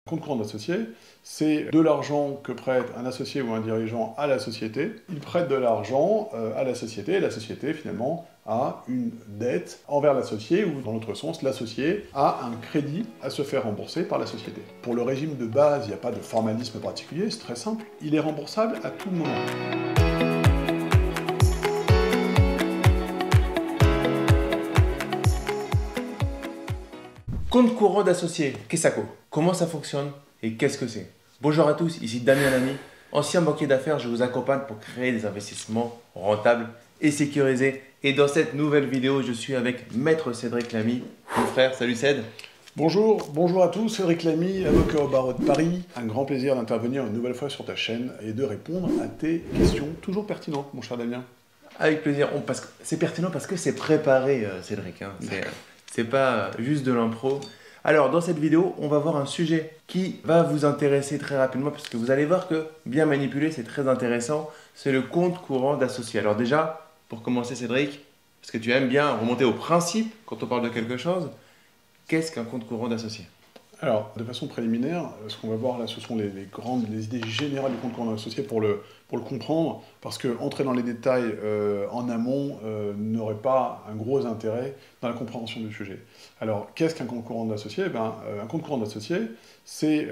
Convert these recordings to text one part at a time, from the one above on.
Compte courant d'associé, c'est de l'argent que prête un associé ou un dirigeant à la société. Il prête de l'argent à la société, et la société, finalement, a une dette envers l'associé, ou dans l'autre sens, l'associé a un crédit à se faire rembourser par la société. Pour le régime de base, il n'y a pas de formalisme particulier, c'est très simple. Il est remboursable à tout moment. Compte courant d'associé, qu'est-ce que ça coûte? Comment ça fonctionne et qu'est-ce que c'est? Bonjour à tous, ici Damien Lamy, ancien banquier d'affaires. Je vous accompagne pour créer des investissements rentables et sécurisés. Et dans cette nouvelle vidéo, je suis avec Maître Cédric Lamy, mon frère. Salut Céd. Bonjour à tous, Cédric Lamy, avocat au barreau de Paris. Un grand plaisir d'intervenir une nouvelle fois sur ta chaîne et de répondre à tes questions, toujours pertinentes, mon cher Damien. Avec plaisir, parce que c'est pertinent parce que c'est préparé, Cédric. Hein. C'est pas juste de l'impro. Alors, dans cette vidéo, on va voir un sujet qui va vous intéresser très rapidement parce que vous allez voir que bien manipuler, c'est très intéressant. C'est le compte courant d'associé. Alors déjà, pour commencer, Cédric, parce que tu aimes bien remonter au principe quand on parle de quelque chose, qu'est-ce qu'un compte courant d'associé? Alors, de façon préliminaire, ce qu'on va voir là, ce sont les idées générales du compte courant d'associé pour le comprendre, parce que entrer dans les détails en amont n'aurait pas un gros intérêt dans la compréhension du sujet. Alors, qu'est-ce qu'un compte courant d'associé? Un compte courant d'associé, c'est,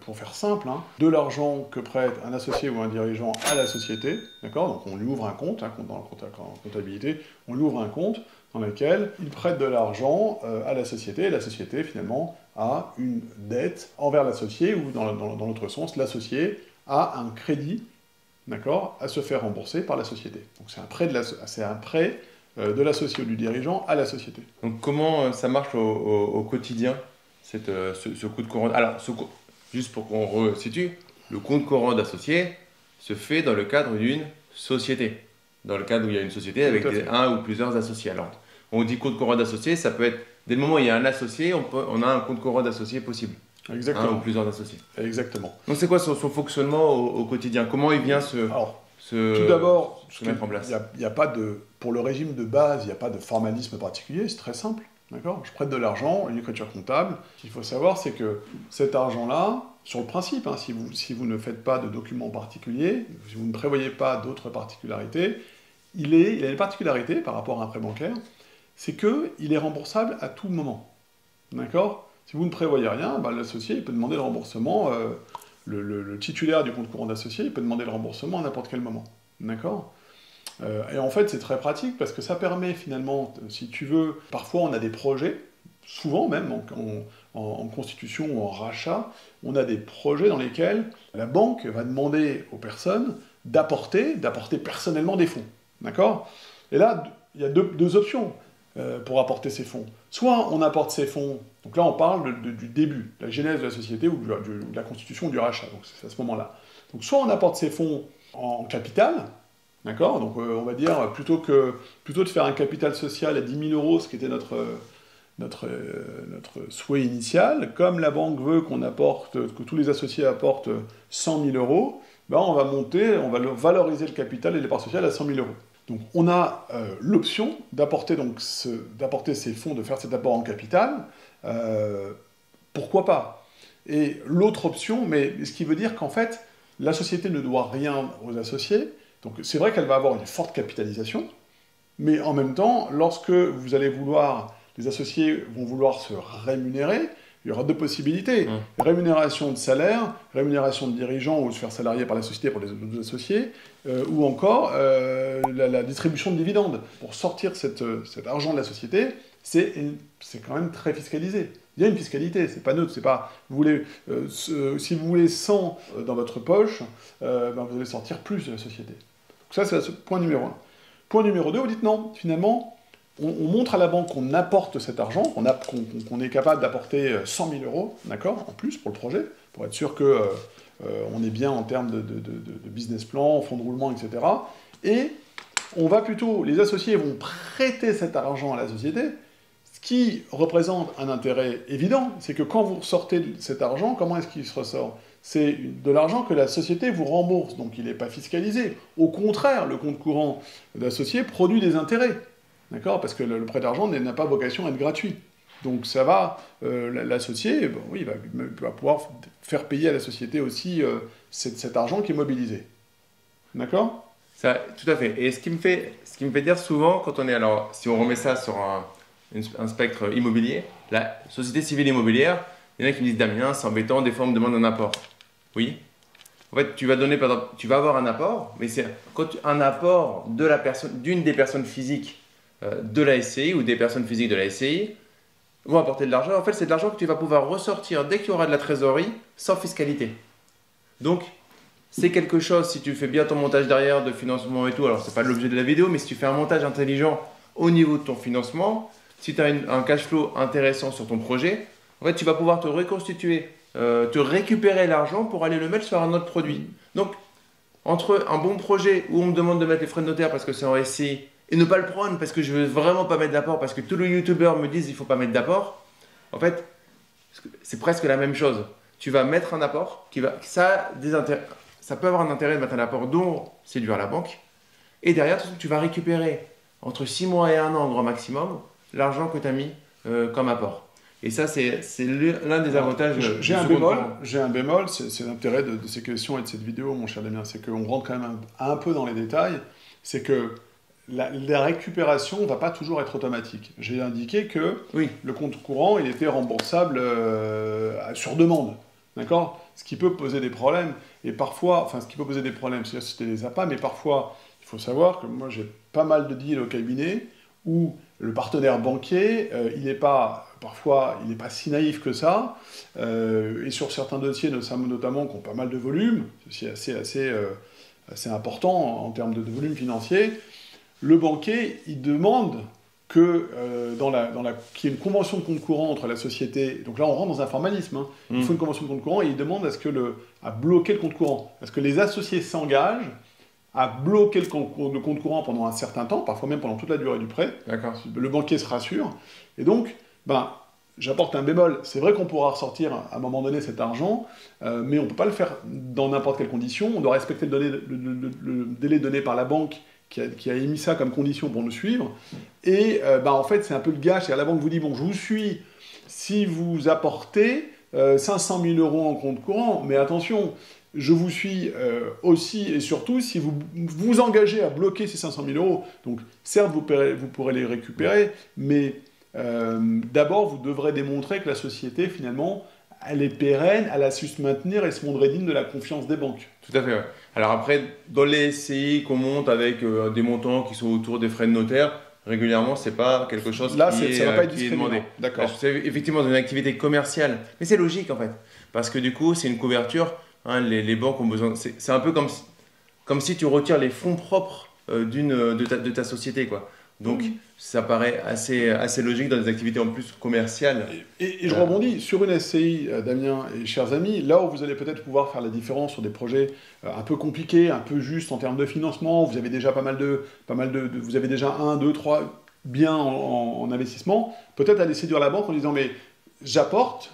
pour faire simple, de l'argent que prête un associé ou un dirigeant à la société, d'accord? Donc on lui ouvre un compte, dans la comptabilité, on lui ouvre un compte dans lequel il prête de l'argent à la société, et la société, finalement, a une dette envers l'associé, ou dans l'autre sens, l'associé a un crédit, d'accord, à se faire rembourser par la société. Donc c'est un prêt de l'associé ou du dirigeant à la société. Donc comment ça marche au quotidien, ce compte courant? Alors, juste pour qu'on resitue, le compte courant d'associé se fait dans le cadre d'une société. Dans le cadre où il y a une société avec un ou plusieurs associés. Alors, on dit compte courant d'associé, ça peut être, dès le moment où il y a un associé, on a un compte courant d'associé possible. Exactement. Un ou plusieurs associés. Exactement. Donc c'est quoi son fonctionnement au quotidien? Comment il vient tout d'abord, se mettre en place? Il y a pas de, pour le régime de base, il n'y a pas de formalisme particulier, c'est très simple. D'accord? Je prête de l'argent, une écriture comptable. Ce qu'il faut savoir, c'est que cet argent-là, sur le principe, si vous ne faites pas de documents particuliers, si vous ne prévoyez pas d'autres particularités, il a une particularité par rapport à un prêt bancaire, c'est qu'il est remboursable à tout moment. D'accord? Si vous ne prévoyez rien, l'associé il peut demander le remboursement, le titulaire du compte courant d'associé, il peut demander le remboursement à n'importe quel moment. D'accord? Et en fait, c'est très pratique parce que ça permet finalement, si tu veux, parfois on a des projets, souvent même en constitution ou en rachat, on a des projets dans lesquels la banque va demander aux personnes d'apporter personnellement des fonds. D'accord? Et là, il y a deux options pour apporter ces fonds. Soit on apporte ces fonds, donc là on parle du début, de la genèse de la société ou de la constitution ou du rachat, donc c'est à ce moment-là. Donc soit on apporte ces fonds en capital, d'accord? Donc on va dire, plutôt de faire un capital social à 10 000 €, ce qui était notre souhait initial, comme la banque veut que tous les associés apportent 100 000 €, on va valoriser le capital et les parts sociales à 100 000 €. Donc on a l'option d'apporter ces fonds, de faire cet apport en capital, pourquoi pas? Et l'autre option, mais ce qui veut dire qu'en fait, la société ne doit rien aux associés, donc c'est vrai qu'elle va avoir une forte capitalisation, mais en même temps, lorsque les associés vont vouloir se rémunérer, il y aura deux possibilités. Rémunération de salaire, rémunération de dirigeant ou se faire salarier par la société pour les autres associés, ou encore la distribution de dividendes. Pour sortir cet argent de la société, c'est quand même très fiscalisé. Il y a une fiscalité, c'est pas neutre, c'est pas... si vous voulez 100 dans votre poche, vous allez sortir plus de la société. Donc ça, c'est le point numéro 1. Point numéro 2, vous dites non, finalement, on montre à la banque qu'on apporte cet argent, qu'on est capable d'apporter 100 000 €, d'accord, en plus pour le projet, pour être sûr qu'on est bien en termes de business plan, fonds de roulement, etc. Et les associés vont prêter cet argent à la société, ce qui représente un intérêt évident, c'est que quand vous sortez cet argent, comment est-ce qu'il se ressort? C'est de l'argent que la société vous rembourse, donc il n'est pas fiscalisé. Au contraire, le compte courant d'associé produit des intérêts. D'accord? Parce que le prêt d'argent n'a pas vocation à être gratuit. Donc ça va, l'associé, bon, oui, il va pouvoir faire payer à la société aussi cet argent qui est mobilisé. D'accord? Ça, tout à fait. Et ce qui me fait dire souvent, quand on est, alors, si on remet ça sur un spectre immobilier, la société civile immobilière, il y en a qui me disent, Damien, c'est embêtant, des fois on me demande un apport. Oui. En fait, tu vas donner, par exemple, tu vas avoir un apport, mais c'est un apport de la personne, d'une des personnes physiques de la SCI ou des personnes physiques de la SCI vont apporter de l'argent. En fait, c'est de l'argent que tu vas pouvoir ressortir dès qu'il y aura de la trésorerie sans fiscalité. Donc, c'est quelque chose, si tu fais bien ton montage derrière de financement et tout, alors c'est pas l'objet de la vidéo, mais si tu fais un montage intelligent au niveau de ton financement, si tu as un cash flow intéressant sur ton projet, en fait, tu vas pouvoir te reconstituer, te récupérer l'argent pour aller le mettre sur un autre produit. Donc, entre un bon projet où on me demande de mettre les frais de notaire parce que c'est en SCI et ne pas le prendre parce que je veux vraiment pas mettre d'apport parce que tous les youtubeurs me disent il faut pas mettre d'apport, en fait, c'est presque la même chose. Tu vas mettre un apport ça peut avoir un intérêt de mettre un apport dont séduire la banque et derrière, tu vas récupérer entre 6 mois et 1 an grand maximum l'argent que tu as mis comme apport. Et ça, c'est l'un des avantages. J'ai un bémol, c'est l'intérêt de ces questions et de cette vidéo, mon cher Damien, c'est qu'on rentre quand même un peu dans les détails, c'est que la récupération ne va pas toujours être automatique. J'ai indiqué que le compte courant, il était remboursable sur demande, d'accord? Ce qui peut poser des problèmes, et parfois, enfin, ce qui peut poser des problèmes, c'est la société les a pas, mais parfois, il faut savoir que moi, j'ai pas mal de deals au cabinet où le partenaire banquier, parfois, il n'est pas si naïf que ça, et sur certains dossiers, notamment, qui ont pas mal de volume, c'est assez important en termes de volume financier, le banquier, il demande qu'il y ait une convention de compte courant entre la société, donc là on rentre dans un formalisme, hein. Il faut une convention de compte courant et il demande à bloquer le compte courant, parce que les associés s'engagent à bloquer le compte courant pendant un certain temps, parfois même pendant toute la durée du prêt. D'accord. Le banquier se rassure. Et donc, j'apporte un bémol. C'est vrai qu'on pourra ressortir à un moment donné cet argent, mais on ne peut pas le faire dans n'importe quelle condition. On doit respecter le délai donné par la banque qui a émis ça comme condition pour nous suivre. Et en fait, c'est un peu le gage. C'est-à-dire la banque vous dit, bon, je vous suis si vous apportez 500 000 euros en compte courant, mais attention, je vous suis aussi et surtout si vous vous engagez à bloquer ces 500 000 euros. Donc, certes, vous pourrez les récupérer, mais d'abord, vous devrez démontrer que la société, finalement, elle est pérenne, elle a su se maintenir et se montrer digne de la confiance des banques. Tout à fait, ouais. Alors après, dans les SCI qu'on monte avec des montants qui sont autour des frais de notaire, régulièrement, c'est pas quelque chose ça va pas être demandé. D'accord. C'est effectivement une activité commerciale, mais c'est logique en fait, parce que du coup, c'est une couverture. Hein, les banques ont besoin. C'est un peu comme si tu retires les fonds propres de ta société, quoi. Donc, ça paraît assez logique dans des activités en plus commerciales. Et je rebondis sur une SCI, Damien et chers amis, là où vous allez peut-être pouvoir faire la différence sur des projets un peu compliqués, un peu justes en termes de financement, vous avez déjà vous avez déjà 1, 2, 3 biens en investissement, peut-être aller séduire la banque en disant mais j'apporte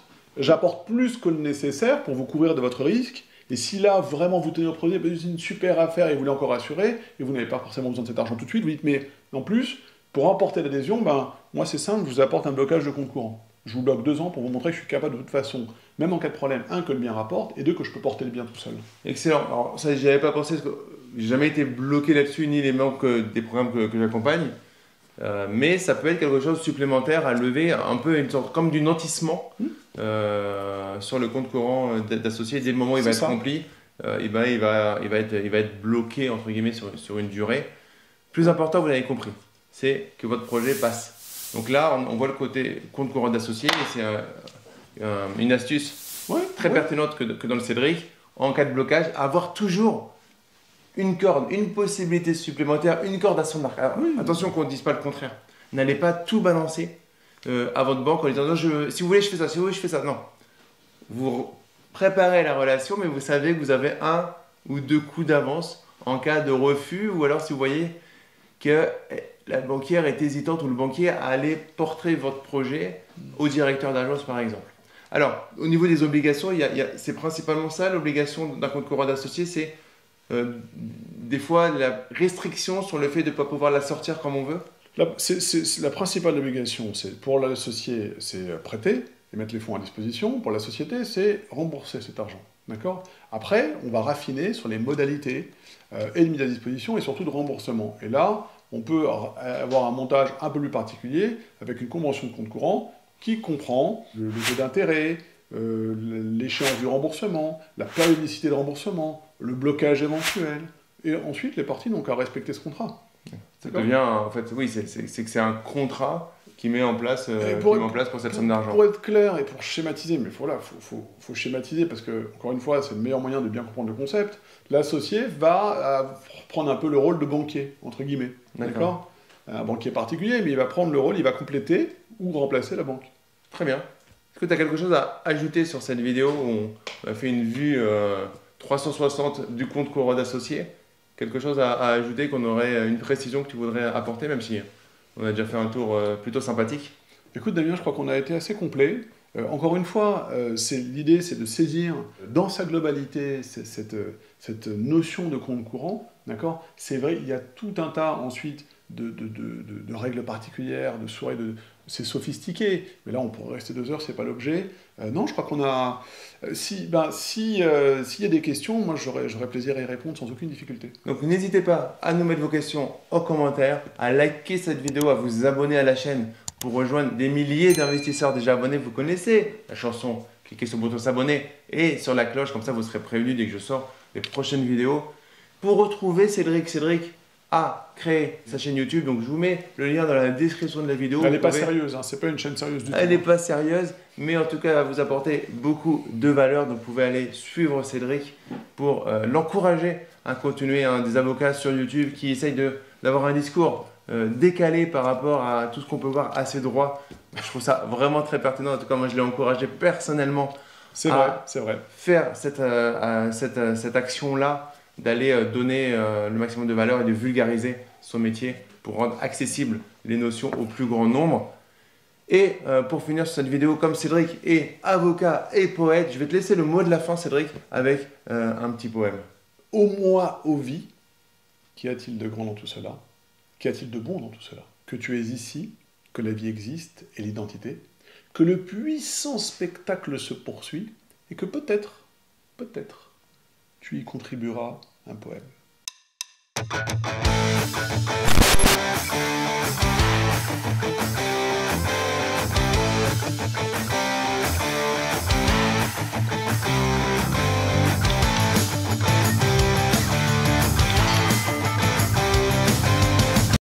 plus que le nécessaire pour vous couvrir de votre risque. Et si là, vraiment, vous tenez au projet, c'est une super affaire et vous voulez encore assurer, et vous n'avez pas forcément besoin de cet argent tout de suite, vous dites, mais en plus, pour emporter l'adhésion, moi c'est simple, je vous apporte un blocage de compte courant. Je vous bloque 2 ans pour vous montrer que je suis capable de toute façon, même en cas de problème, 1, que le bien rapporte, et 2, que je peux porter le bien tout seul. Excellent. Alors ça, j'y avais pas pensé, parce que j'ai jamais été bloqué là-dessus, ni les membres des programmes que j'accompagne. Mais ça peut être quelque chose de supplémentaire à lever, un peu une sorte comme du nantissement sur le compte courant d'associé. Dès le moment où il va être rempli, il va être bloqué entre guillemets sur une durée. Plus important, vous l'avez compris, c'est que votre projet passe. Donc là, on voit le côté compte courant d'associé, et c'est une astuce très pertinente que dans le Cédric, en cas de blocage, avoir toujours une corde, une possibilité supplémentaire, une corde à son arc. Alors, attention qu'on ne dise pas le contraire. N'allez pas tout balancer à votre banque en disant non, si vous voulez, je fais ça, si vous voulez, je fais ça. Non. Vous préparez la relation, mais vous savez que vous avez 1 ou 2 coups d'avance en cas de refus, ou alors si vous voyez que la banquière est hésitante ou le banquier à aller porter votre projet au directeur d'agence, par exemple. Alors, au niveau des obligations, c'est principalement ça, l'obligation d'un compte courant d'associé, c'est des fois la restriction sur le fait de ne pas pouvoir la sortir comme on veut. La principale obligation, c'est pour l'associé, c'est prêter et mettre les fonds à disposition. Pour la société, c'est rembourser cet argent. D'accord? Après, on va raffiner sur les modalités et de mise à disposition et surtout de remboursement. Et là, on peut avoir un montage un peu plus particulier avec une convention de compte courant qui comprend le taux d'intérêt, l'échéance du remboursement, la périodicité de remboursement, le blocage éventuel. Et ensuite, les parties n'ont qu'à respecter ce contrat. Ça devient, en fait, oui, c'est que c'est un contrat qui met en place, pour cette somme d'argent. Pour être clair et pour schématiser, mais voilà, faut schématiser parce que, encore une fois, c'est le meilleur moyen de bien comprendre le concept. L'associé va prendre un peu le rôle de banquier, entre guillemets. D'accord. Un banquier particulier, mais il va prendre le rôle, il va compléter ou remplacer la banque. Très bien. Est-ce que tu as quelque chose à ajouter sur cette vidéo où on a fait une vue 360 du compte courant d'associé? Quelque chose à ajouter, qu'on aurait une précision que tu voudrais apporter, même si on a déjà fait un tour plutôt sympathique? Écoute Damien, je crois qu'on a été assez complet. Encore une fois, l'idée c'est de saisir dans sa globalité cette notion de compte courant. D'accord? C'est vrai, il y a tout un tas ensuite de règles particulières, de souhaits, c'est sophistiqué, mais là on pourrait rester 2 heures, c'est pas l'objet. Non, je crois qu'on a... S'il y a des questions, moi j'aurais plaisir à y répondre sans aucune difficulté. Donc n'hésitez pas à nous mettre vos questions en commentaire, à liker cette vidéo, à vous abonner à la chaîne pour rejoindre des milliers d'investisseurs déjà abonnés. Vous connaissez la chanson, cliquez sur le bouton s'abonner et sur la cloche, comme ça vous serez prévenus dès que je sors les prochaines vidéos. Pour retrouver Cédric a créé sa chaîne YouTube, donc je vous mets le lien dans la description de la vidéo. Elle n'est pas sérieuse, hein, c'est pas une chaîne sérieuse du tout. Elle n'est pas sérieuse, mais en tout cas elle va vous apporter beaucoup de valeur, donc vous pouvez aller suivre Cédric pour l'encourager à continuer, des avocats sur YouTube qui essayent d'avoir un discours décalé par rapport à tout ce qu'on peut voir à ses droits. Je trouve ça vraiment très pertinent, en tout cas moi je l'ai encouragé personnellement à faire cette action-là, d'aller donner le maximum de valeur et de vulgariser son métier pour rendre accessibles les notions au plus grand nombre. Et pour finir sur cette vidéo, comme Cédric est avocat et poète, je vais te laisser le mot de la fin, Cédric, avec un petit poème. Ô moi, ô vie, qu'y a-t-il de grand dans tout cela? Qu'y a-t-il de bon dans tout cela? Que tu es ici, que la vie existe et l'identité, que le puissant spectacle se poursuit et que peut-être, tu y contribueras un poème.